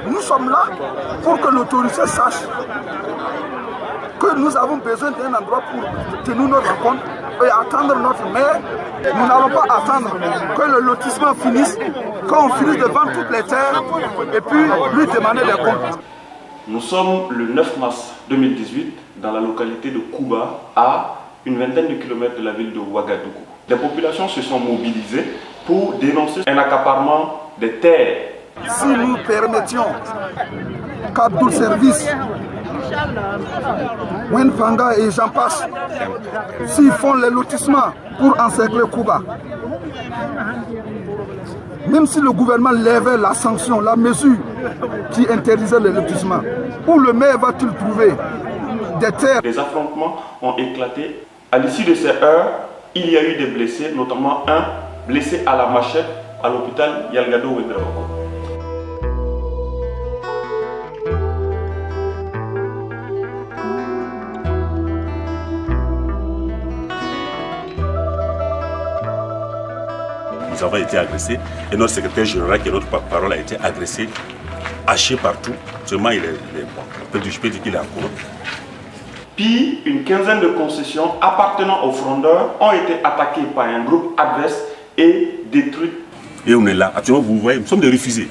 Nous sommes là pour que l'autorité sache que nous avons besoin d'un endroit pour tenir notre rencontre et attendre notre maire. Nous n'allons pas attendre que le lotissement finisse, qu'on finisse de vendre toutes les terres et puis lui demander des comptes. Nous sommes le 9 mars 2018 dans la localité de Kouba, à une vingtaine de kilomètres de la ville de Ouagadougou. Les populations se sont mobilisées pour dénoncer un accaparement des terres. Si nous permettions qu'Abdoul Service, Wenfanga et j'en passe, s'ils font les lotissements pour encercler Kouba, même si le gouvernement levait la sanction, la mesure qui interdisait les lotissements, où le maire va-t-il trouver des terres? Les affrontements ont éclaté. À l'issue de ces heures, il y a eu des blessés, notamment un blessé à la machette à l'hôpital Yalgado Ouedraogo. Nous avons été agressés et notre secrétaire général, qui est notre porte-parole, a été agressé, haché partout. Seulement, il est bon. Je peux dire qu'il est en cours. Puis, une quinzaine de concessions appartenant aux frondeurs ont été attaquées par un groupe adverse et détruites. Et on est là. Actuellement, vous voyez, nous sommes des refusés.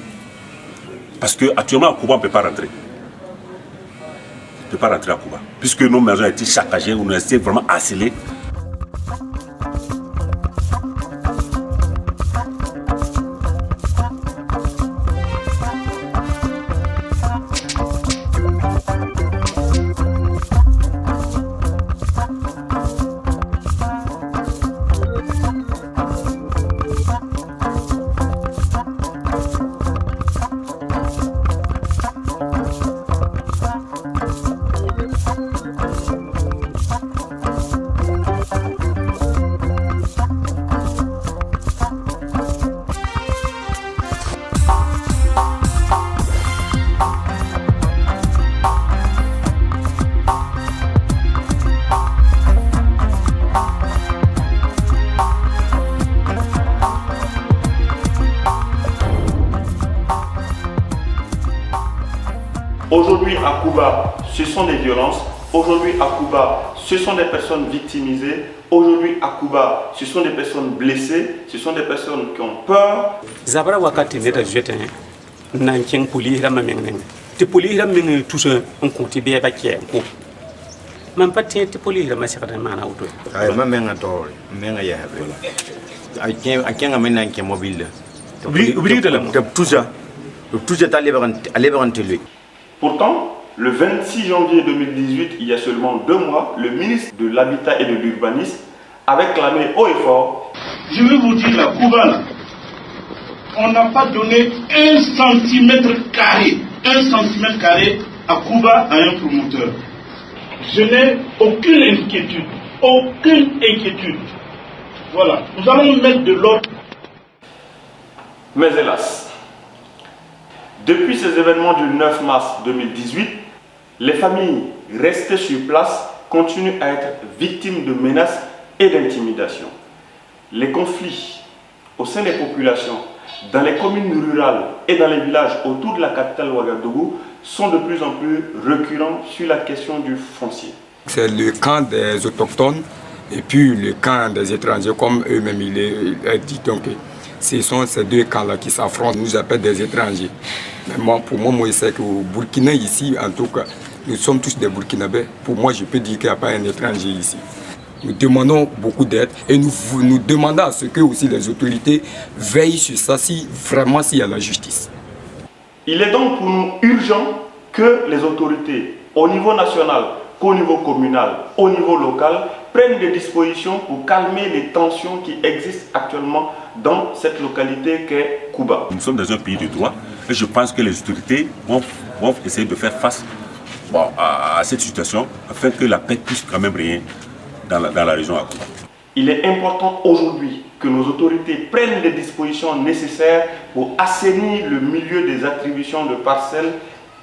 Parce qu'actuellement, à Kouba, on ne peut pas rentrer. On ne peut pas rentrer à Kouba. Puisque nos maisons ont été saccagées, on a été vraiment harcelés. Aujourd'hui à Kouba, ce sont des violences. Aujourd'hui à Kouba, ce sont des personnes victimisées. Aujourd'hui à Kouba, ce sont des personnes blessées. Ce sont des personnes qui ont peur. Zabra wakati neta jete nanking puli hira mameng ti puli hira meng tout ça on compte bien ba qui ko man patin ti puli hira masikata mana auto ay mameng ator menga ya habe akenga mena nke mobile oublie de la tout ça lui. Pourtant, le 26 janvier 2018, il y a seulement 2 mois, le ministre de l'Habitat et de l'Urbanisme avait clamé haut et fort. Je vais vous dire, la Kouba, là, on n'a pas donné 1 centimètre carré à Kouba à un promoteur. Je n'ai aucune inquiétude. Voilà, nous allons mettre de l'ordre. Mais hélas, depuis ces événements du 9 mars 2018, les familles restées sur place continuent à être victimes de menaces et d'intimidations. Les conflits au sein des populations, dans les communes rurales et dans les villages autour de la capitale Ouagadougou sont de plus en plus récurrents sur la question du foncier. C'est le camp des autochtones et puis le camp des étrangers, comme eux-mêmes il est dit. Donc, ce sont ces 2 camps-là qui s'affrontent, nous appellent des étrangers. Mais moi, pour moi, je sais qu'au Burkina, ici, en tout cas, nous sommes tous des Burkinabés. Pour moi, je peux dire qu'il n'y a pas un étranger ici. Nous demandons beaucoup d'aide et nous demandons à ce que aussi les autorités veillent sur ça, si vraiment s'il y a la justice. Il est donc pour nous urgent que les autorités, au niveau national, qu'au niveau communal, au niveau local, prennent des dispositions pour calmer les tensions qui existent actuellement dans cette localité qu'est Kouba. Nous sommes dans un pays de droit et je pense que les autorités vont essayer de faire face à cette situation afin que la paix puisse quand même régner dans la région à Kouba. Il est important aujourd'hui que nos autorités prennent les dispositions nécessaires pour assainir le milieu des attributions de parcelles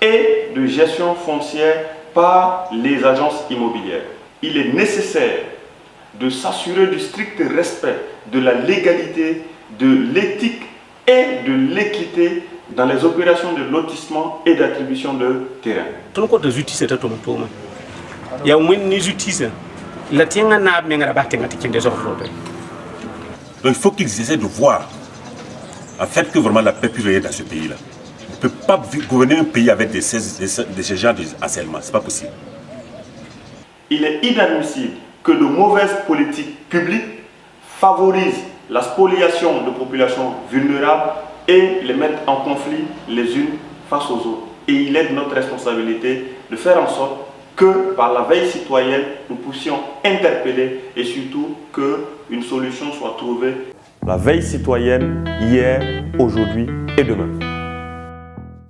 et de gestion foncière par les agences immobilières. Il est nécessaire de s'assurer du strict respect de la légalité, de l'éthique et de l'équité dans les opérations de lotissement et d'attribution de terrain. Donc il faut qu'ils essaient de voir, en fait, que vraiment la paix puisse régner dans ce pays-là. On ne peut pas gouverner un pays avec de ce genre de harcèlement, ce n'est pas possible. Il est inadmissible que de mauvaises politiques publiques favorisent la spoliation de populations vulnérables et les mettent en conflit les unes face aux autres. Et il est de notre responsabilité de faire en sorte que par la veille citoyenne, nous puissions interpeller et surtout qu'une solution soit trouvée. La veille citoyenne, hier, aujourd'hui et demain.